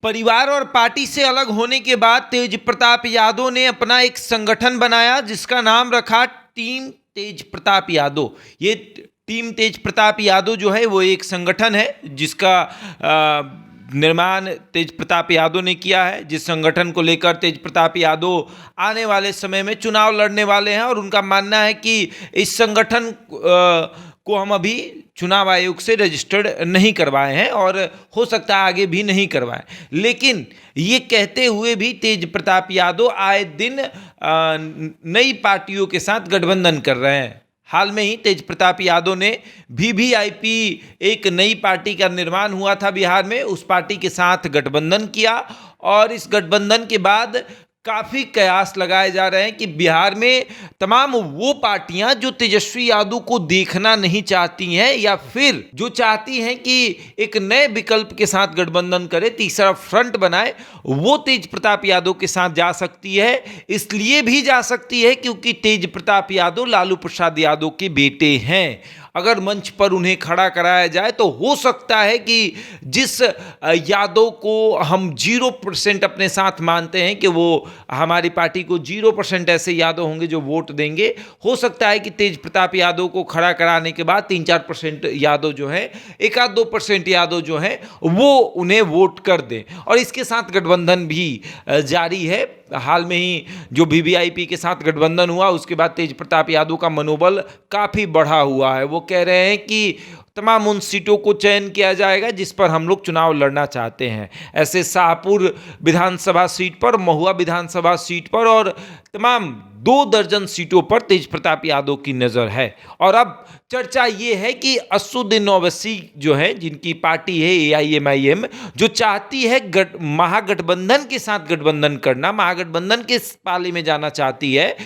परिवार और पार्टी से अलग होने के बाद तेज प्रताप यादव ने अपना एक संगठन बनाया जिसका नाम रखा टीम तेज प्रताप यादव। ये टीम तेज प्रताप यादव जो है वो एक संगठन है जिसका निर्माण तेज प्रताप यादव ने किया है, जिस संगठन को लेकर तेज प्रताप यादव आने वाले समय में चुनाव लड़ने वाले हैं। और उनका मानना है कि इस संगठन को हम अभी चुनाव आयोग से रजिस्टर्ड नहीं करवाए हैं और हो सकता है आगे भी नहीं करवाएं। लेकिन ये कहते हुए भी तेज प्रताप यादव आए दिन नई पार्टियों के साथ गठबंधन कर रहे हैं। हाल में ही तेज प्रताप यादव ने वीवीआईपी एक नई पार्टी का निर्माण हुआ था बिहार में, उस पार्टी के साथ गठबंधन किया। और इस गठबंधन के बाद काफ़ी कयास लगाए जा रहे हैं कि बिहार में तमाम वो पार्टियां जो तेजस्वी यादव को देखना नहीं चाहती हैं या फिर जो चाहती हैं कि एक नए विकल्प के साथ गठबंधन करे, तीसरा फ्रंट बनाए, वो तेज प्रताप यादव के साथ जा सकती है। इसलिए भी जा सकती है क्योंकि तेज प्रताप यादव लालू प्रसाद यादव के बेटे हैं। अगर मंच पर उन्हें खड़ा कराया जाए तो हो सकता है कि जिस यादव को हम 0% अपने साथ मानते हैं कि वो हमारी पार्टी को 0% ऐसे यादव होंगे जो वोट देंगे, हो सकता है कि तेज प्रताप यादव को खड़ा कराने के बाद 3-4% यादव जो है, 1-2% यादव जो है वो उन्हें वोट कर दें। और इसके साथ गठबंधन भी जारी है। हाल में ही जो वीवीआईपी के साथ गठबंधन हुआ उसके बाद तेज प्रताप यादव का मनोबल काफ़ी बढ़ा हुआ है। वो कह रहे हैं कि तमाम उन सीटों को चयन किया जाएगा जिस पर हम लोग चुनाव लड़ना चाहते हैं। ऐसे शाहपुर विधानसभा सीट पर, महुआ विधानसभा सीट पर और तमाम 2 दर्जन सीटों पर तेज प्रताप यादव की नज़र है। और अब चर्चा ये है कि असदुद्दीन ओवैसी जो है, जिनकी पार्टी है AIMIM, जो चाहती है महागठबंधन के साथ गठबंधन करना, महागठबंधन के पाले में जाना चाहती है,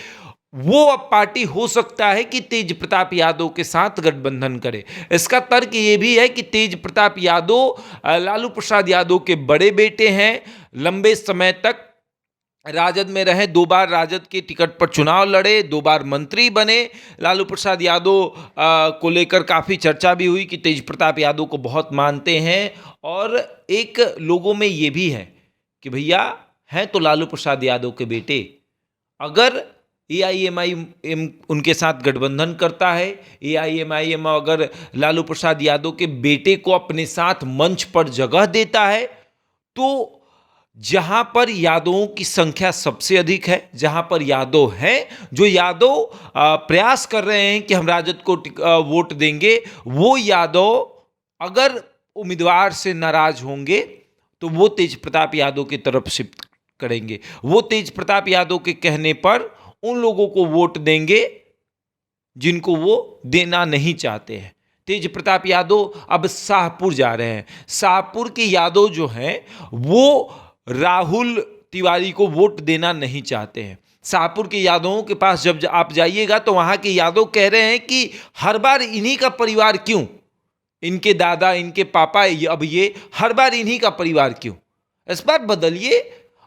वो अब पार्टी हो सकता है कि तेज प्रताप यादव के साथ गठबंधन करे। इसका तर्क ये भी है कि तेज प्रताप यादव लालू प्रसाद यादव के बड़े बेटे हैं, लंबे समय तक राजद में रहे, 2 बार राजद के टिकट पर चुनाव लड़े, 2 बार मंत्री बने। लालू प्रसाद यादव को लेकर काफ़ी चर्चा भी हुई कि तेज प्रताप यादव को बहुत मानते हैं। और एक लोगों में ये भी है कि भैया हैं तो लालू प्रसाद यादव के बेटे, अगर AIMIM उनके साथ गठबंधन करता है, AIMIM अगर लालू प्रसाद यादव के बेटे को अपने साथ मंच पर जगह देता है, तो जहां पर यादवों की संख्या सबसे अधिक है, जहां पर यादव हैं, जो यादव प्रयास कर रहे हैं कि हम राजद को वोट देंगे, वो यादव अगर उम्मीदवार से नाराज होंगे तो वो तेज प्रताप यादव की तरफ शिफ्ट करेंगे। वो तेज प्रताप यादव के कहने पर उन लोगों को वोट देंगे जिनको वो देना नहीं चाहते हैं। तेज प्रताप यादव अब शाहपुर जा रहे हैं। शाहपुर के यादव जो हैं वो राहुल तिवारी को वोट देना नहीं चाहते हैं। शाहपुर के यादवों के पास जब आप जाइएगा तो वहाँ के यादव कह रहे हैं कि हर बार इन्हीं का परिवार क्यों, इनके दादा, इनके पापा, अब ये हर बार इन्हीं का परिवार क्यों, इस बार बदलिए।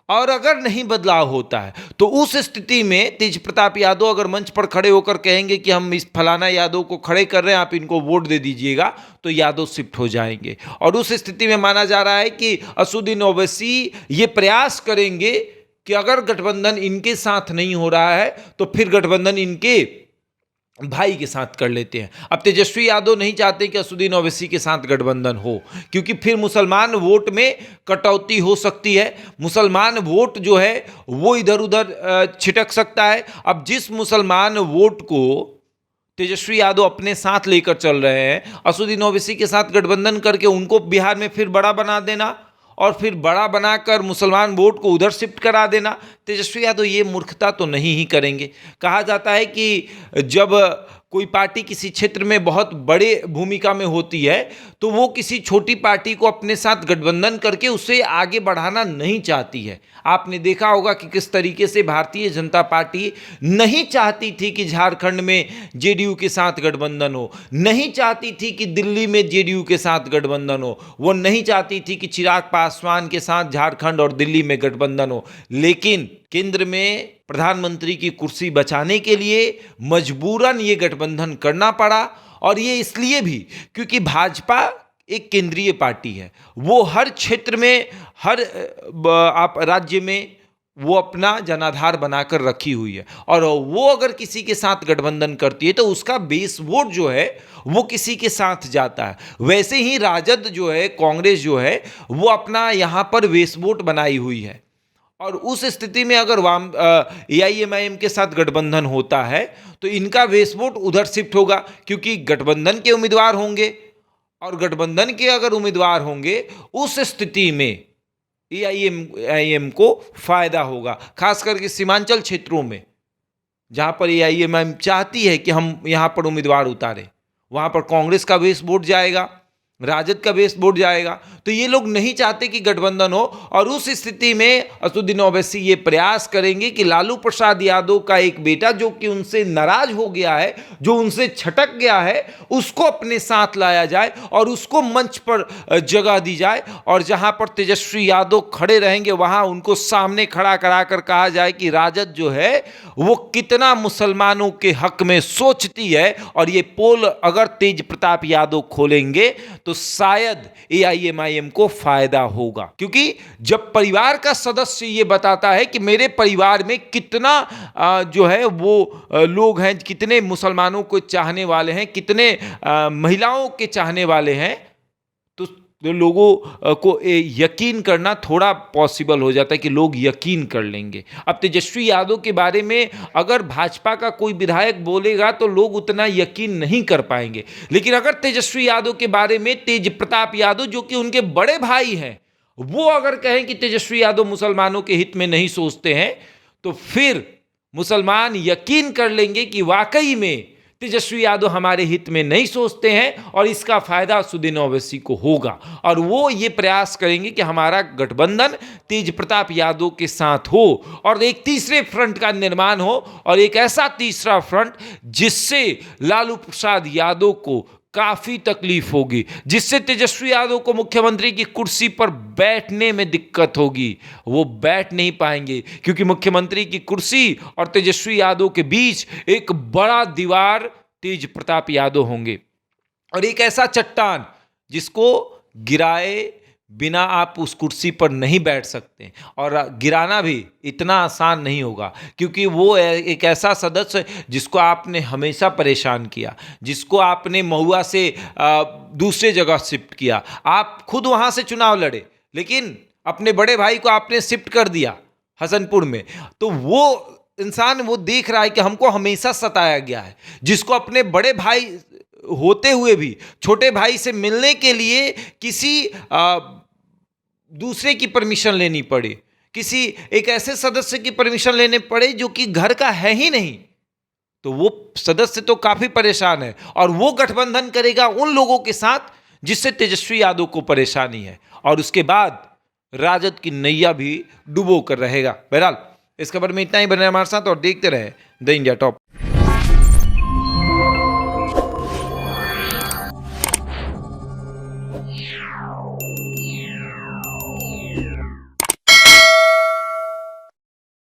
और अगर नहीं बदलाव होता है तो उस स्थिति में तेज प्रताप यादव अगर मंच पर खड़े होकर कहेंगे कि हम इस फलाना यादव को खड़े कर रहे हैं, आप इनको वोट दे दीजिएगा, तो यादव शिफ्ट हो जाएंगे। और उस स्थिति में माना जा रहा है कि असदुद्दीन ओवैसी ये प्रयास करेंगे कि अगर गठबंधन इनके साथ नहीं हो रहा है तो फिर गठबंधन इनके भाई के साथ कर लेते हैं। अब तेजस्वी यादव नहीं चाहते कि असदुद्दीन ओवैसी के साथ गठबंधन हो, क्योंकि फिर मुसलमान वोट में कटौती हो सकती है, मुसलमान वोट जो है वो इधर उधर छिटक सकता है। अब जिस मुसलमान वोट को तेजस्वी यादव अपने साथ लेकर चल रहे हैं, असदुद्दीन ओवैसी के साथ गठबंधन करके उनको बिहार में फिर बड़ा बना देना और फिर बड़ा बनाकर मुसलमान वोट को उधर शिफ्ट करा देना, तेजस्वी यादव ये मूर्खता तो नहीं ही करेंगे। कहा जाता है कि जब कोई पार्टी किसी क्षेत्र में बहुत बड़े भूमिका में होती है तो वो किसी छोटी पार्टी को अपने साथ गठबंधन करके उसे आगे बढ़ाना नहीं चाहती है। आपने देखा होगा कि किस तरीके से भारतीय जनता पार्टी नहीं चाहती थी कि झारखंड में जेडीयू के साथ गठबंधन हो, नहीं चाहती थी कि दिल्ली में जेडीयू के साथ गठबंधन हो, वो नहीं चाहती थी कि चिराग पासवान के साथ झारखंड और दिल्ली में गठबंधन हो। लेकिन केंद्र में प्रधानमंत्री की कुर्सी बचाने के लिए मजबूरन ये गठबंधन करना पड़ा। और ये इसलिए भी क्योंकि भाजपा एक केंद्रीय पार्टी है, वो हर क्षेत्र में, हर आप राज्य में वो अपना जनाधार बनाकर रखी हुई है, और वो अगर किसी के साथ गठबंधन करती है तो उसका बेस वोट जो है वो किसी के साथ जाता है। वैसे ही राजद जो है, कांग्रेस जो है, वो अपना यहाँ पर बेस वोट बनाई हुई है, और उस स्थिति में अगर AIMIM के साथ गठबंधन होता है तो इनका बेस वोट उधर शिफ्ट होगा, क्योंकि गठबंधन के उम्मीदवार होंगे, और गठबंधन के अगर उम्मीदवार होंगे उस स्थिति में AIMIM को फायदा होगा, खास करके सीमांचल क्षेत्रों में जहां पर AIMIM चाहती है कि हम यहां पर उम्मीदवार उतारें, वहां पर कांग्रेस का बेस वोट जाएगा, राजद का बेस वोट जाएगा। तो ये लोग नहीं चाहते कि गठबंधन हो, और उस स्थिति में असदुद्दीन ओवैसी ये प्रयास करेंगे कि लालू प्रसाद यादव का एक बेटा जो कि उनसे नाराज हो गया है, जो उनसे छटक गया है, उसको अपने साथ लाया जाए और उसको मंच पर जगह दी जाए, और जहां पर तेजस्वी यादव खड़े रहेंगे वहां उनको सामने खड़ा कराकर कहा जाए कि राजद जो है वो कितना मुसलमानों के हक में सोचती है, और ये पोल अगर तेज प्रताप यादव खोलेंगे तो शायद AIMIM को फायदा होगा। क्योंकि जब परिवार का सदस्य ये बताता है कि मेरे परिवार में कितना जो है वो लोग हैं, कितने मुसलमानों को चाहने वाले हैं, कितने महिलाओं के चाहने वाले हैं, तो लोगों को यकीन करना थोड़ा पॉसिबल हो जाता है कि लोग यकीन कर लेंगे। अब तेजस्वी यादव के बारे में अगर भाजपा का कोई विधायक बोलेगा तो लोग उतना यकीन नहीं कर पाएंगे, लेकिन अगर तेजस्वी यादव के बारे में तेज प्रताप यादव जो कि उनके बड़े भाई हैं वो अगर कहें कि तेजस्वी यादव मुसलमानों के हित में नहीं सोचते हैं, तो फिर मुसलमान यकीन कर लेंगे कि वाकई में तेजस्वी यादव हमारे हित में नहीं सोचते हैं, और इसका फायदा असदुद्दीन ओवैसी को होगा, और वो ये प्रयास करेंगे कि हमारा गठबंधन तेज प्रताप यादव के साथ हो, और एक तीसरे फ्रंट का निर्माण हो, और एक ऐसा तीसरा फ्रंट जिससे लालू प्रसाद यादव को काफी तकलीफ होगी, जिससे तेजस्वी यादव को मुख्यमंत्री की कुर्सी पर बैठने में दिक्कत होगी। वो बैठ नहीं पाएंगे, क्योंकि मुख्यमंत्री की कुर्सी और तेजस्वी यादव के बीच एक बड़ा दीवार तेज प्रताप यादव होंगे, और एक ऐसा चट्टान जिसको गिराए बिना आप उस कुर्सी पर नहीं बैठ सकते, और गिराना भी इतना आसान नहीं होगा, क्योंकि वो एक ऐसा सदस्य जिसको आपने हमेशा परेशान किया, जिसको आपने महुआ से दूसरे जगह शिफ्ट किया, आप खुद वहाँ से चुनाव लड़े, लेकिन अपने बड़े भाई को आपने शिफ्ट कर दिया हसनपुर में, तो वो इंसान वो देख रहा है कि हमको हमेशा सताया गया है, जिसको अपने बड़े भाई होते हुए भी छोटे भाई से मिलने के लिए किसी दूसरे की परमिशन लेनी पड़े, किसी एक ऐसे सदस्य की परमिशन लेने पड़े जो कि घर का है ही नहीं, तो वो सदस्य तो काफी परेशान है, और वो गठबंधन करेगा उन लोगों के साथ जिससे तेजस्वी यादव को परेशानी है, और उसके बाद राजद की नैया भी डुबो कर रहेगा। बहरहाल इस खबर में इतना ही, बने हमारे साथ और देखते रहे द इंडिया टॉप।